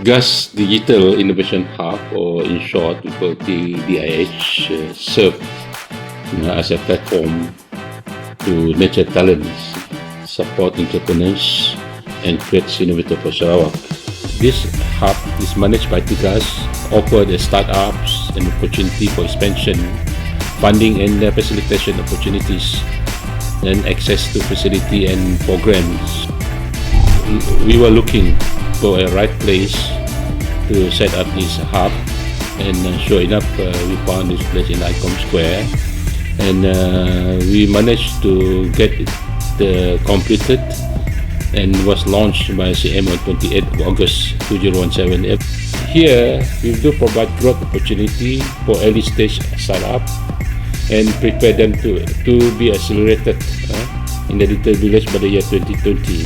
TEGAS Digital Innovation Hub, or in short, we call DIH, serve as a platform to nurture talents, support entrepreneurs, and create innovators for Sarawak. This hub is managed by TEGAS, offer the startups an opportunity for expansion, funding and facilitation opportunities, and access to facility and programs. We were looking for a right place to set up this hub, and sure enough, we found this place in Icom Square, and we managed to get it completed and was launched by CM on 28 August 2017. Here, we do provide growth opportunity for early stage startup and prepare them to be accelerated in the little village by the year 2020.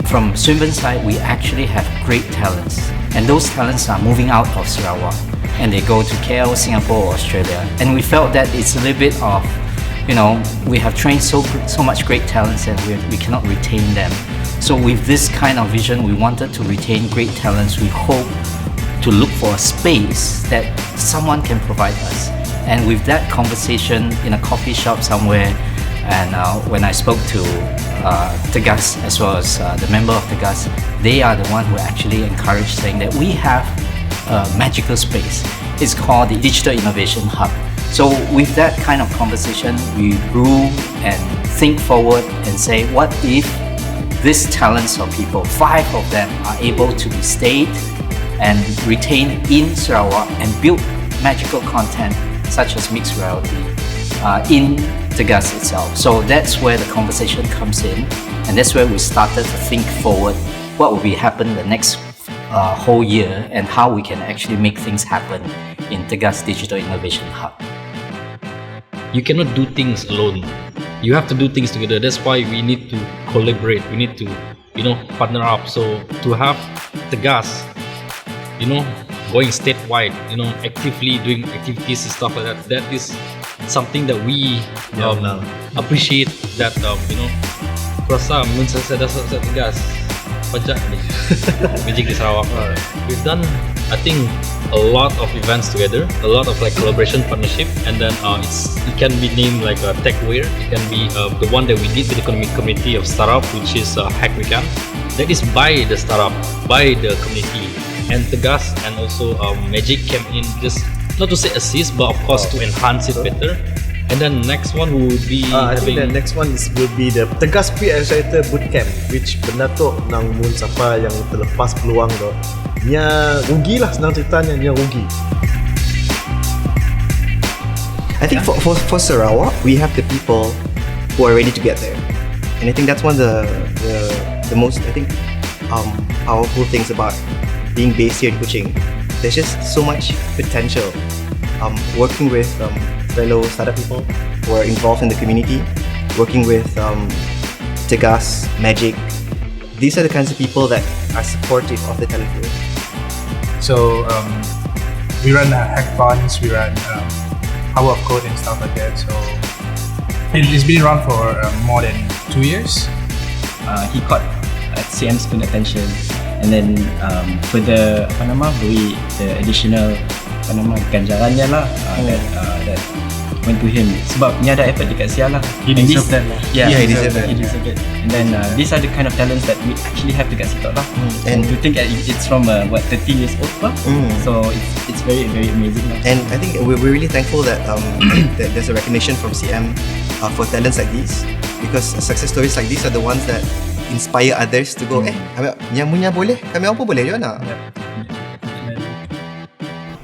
From Swinburne's side, we actually have great talents, and those talents are moving out of Sarawak and they go to KL, Singapore, or Australia. And we felt that it's a little bit of, we have trained so much great talents and we cannot retain them. So with this kind of vision, we wanted to retain great talents. We hope to look for a space that someone can provide us. And with that conversation in a coffee shop somewhere, and when I spoke to TEGAS as well as the member of TEGAS, they are the one who actually encouraged, saying that we have a magical space. It's called the Digital Innovation Hub. So with that kind of conversation, we grew and think forward and say, what if these talents of people, 5 of them, are able to be stayed and retained in Sarawak and build magical content such as mixed reality in TEGAS itself. So that's where the conversation comes in, and that's where we started to think forward what will be happen the next whole year and how we can actually make things happen in TEGAS Digital Innovation Hub. You cannot do things alone. You have to do things together. That's why we need to collaborate. We need to, partner up. So to have TEGAS, going statewide, actively doing activities and stuff like that, that is something that we appreciate. That rasa saya dah TEGAS pajak ni magic di Sarawak. We've done, I think, a lot of events together, a lot of collaboration, partnership, and then it can be named like a techwear. It can be the one that we did with the economic community of startup, which is Hack Weekend. That is by the startup, by the community, and TEGAS and also Magic came in, just not to say assist, but of course to enhance it better. And then next one would be I think the next one will be the TEGAS Pre-Accelerator Bootcamp, which benda tu nang mun siapa yang terlepas peluang tu, nya rugi lah, senang ceritanya, nya rugi. I think for Sarawak, we have the people who are ready to get there, and I think that's one of the most, I think, powerful things about being based here in Kuching. There's just so much potential. Working with fellow startup people who are involved in the community, working with TEGAS, Magic. These are the kinds of people that are supportive of the talent pool. So we run hackathons, we run Power of Code and stuff like that. So it's been around for more than 2 years. He caught CM's attention, and then for the the additional ganjarannya lah that went to him, sebab ni ada effort dekat Sia lah. He deserved that lah. Yeah, he deserved it. And then these are the kind of talents that we actually have dekat situ lah. And to think that it's from 30 years old lah. So it's very, very amazing lah. And I think we're really thankful that that there's a recognition from CM for talents like these, because success stories like these are the ones that inspire others to go, yang punya boleh, kami apa boleh juga nak.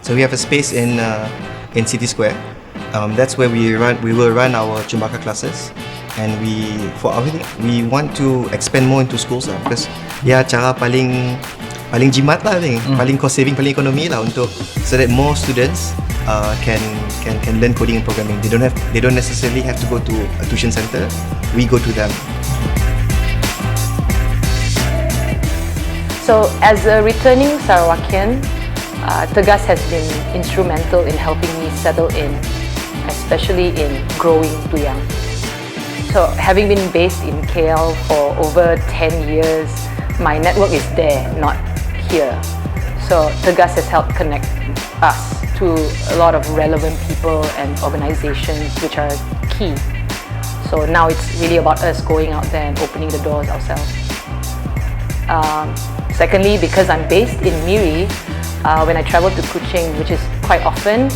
So we have a space in City Square. That's where we will run our Chumbaka classes, and we want to expand more into schools lah, because cara paling jimat lah, I think, paling cost saving, paling ekonomi lah, so that more students can learn coding and programming. They don't necessarily have to go to a tuition center. We go to them. So as a returning Sarawakian, TEGAS has been instrumental in helping me settle in, especially in growing too young. So having been based in KL for over 10 years, my network is there, not here. So TEGAS has helped connect us to a lot of relevant people and organizations which are key. So now it's really about us going out there and opening the doors ourselves. Secondly, because I'm based in Miri, when I travel to Kuching, which is quite often,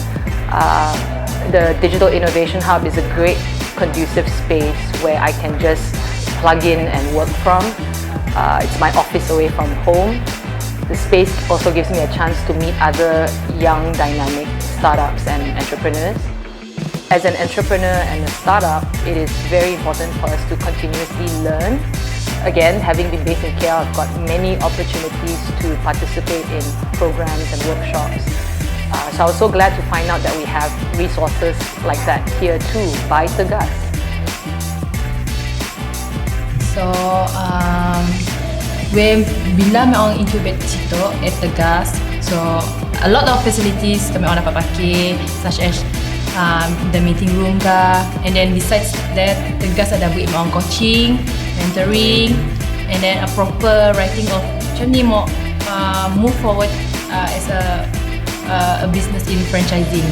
the Digital Innovation Hub is a great conducive space where I can just plug in and work from. It's my office away from home. The space also gives me a chance to meet other young, dynamic startups and entrepreneurs. As an entrepreneur and a startup, it is very important for us to continuously learn. Again, having been based in KL, I've got many opportunities to participate in programs and workshops. So I was so glad to find out that we have resources like that here too by TEGAS. So, bila kami orang incubate situ at TEGAS, so a lot of facilities kami orang dapat pakai, such as the meeting room ka, and then besides that, TEGAS ada buat orang coaching, mentoring, and then a proper writing of macam ni mau move forward as a business in franchising.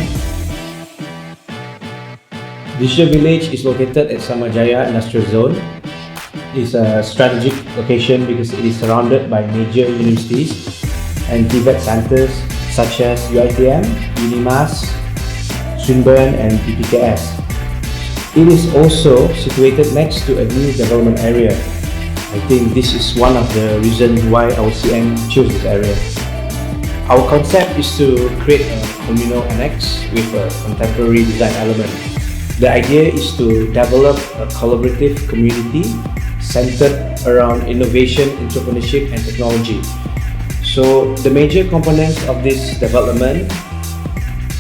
Digital Village is located at Samajaya Industrial Zone. It's a strategic location because it is surrounded by major universities and TVET centers such as UiTM, Unimas, Swinburne and PPKS. It is also situated next to a new development area. I think this is one of the reasons why our CM chose this area. Our concept is to create a communal annex with a contemporary design element. The idea is to develop a collaborative community centered around innovation, entrepreneurship and technology. So the major components of this development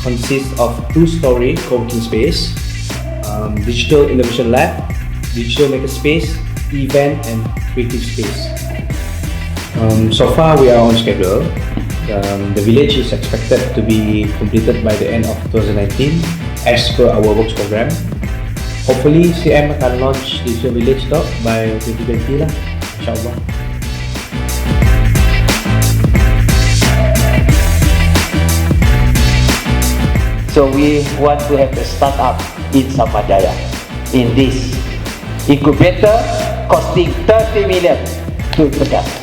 consist of two-story co-working space, digital innovation lab, digital makerspace, event and creative space. So far we are on schedule. The village is expected to be completed by the end of 2019 as per our works program. Hopefully CM akan launch Digital Village talk by 2020 lah, insyaAllah. So we want to have a startup in Samajaya, in this incubator costing 30 million to TEGAS.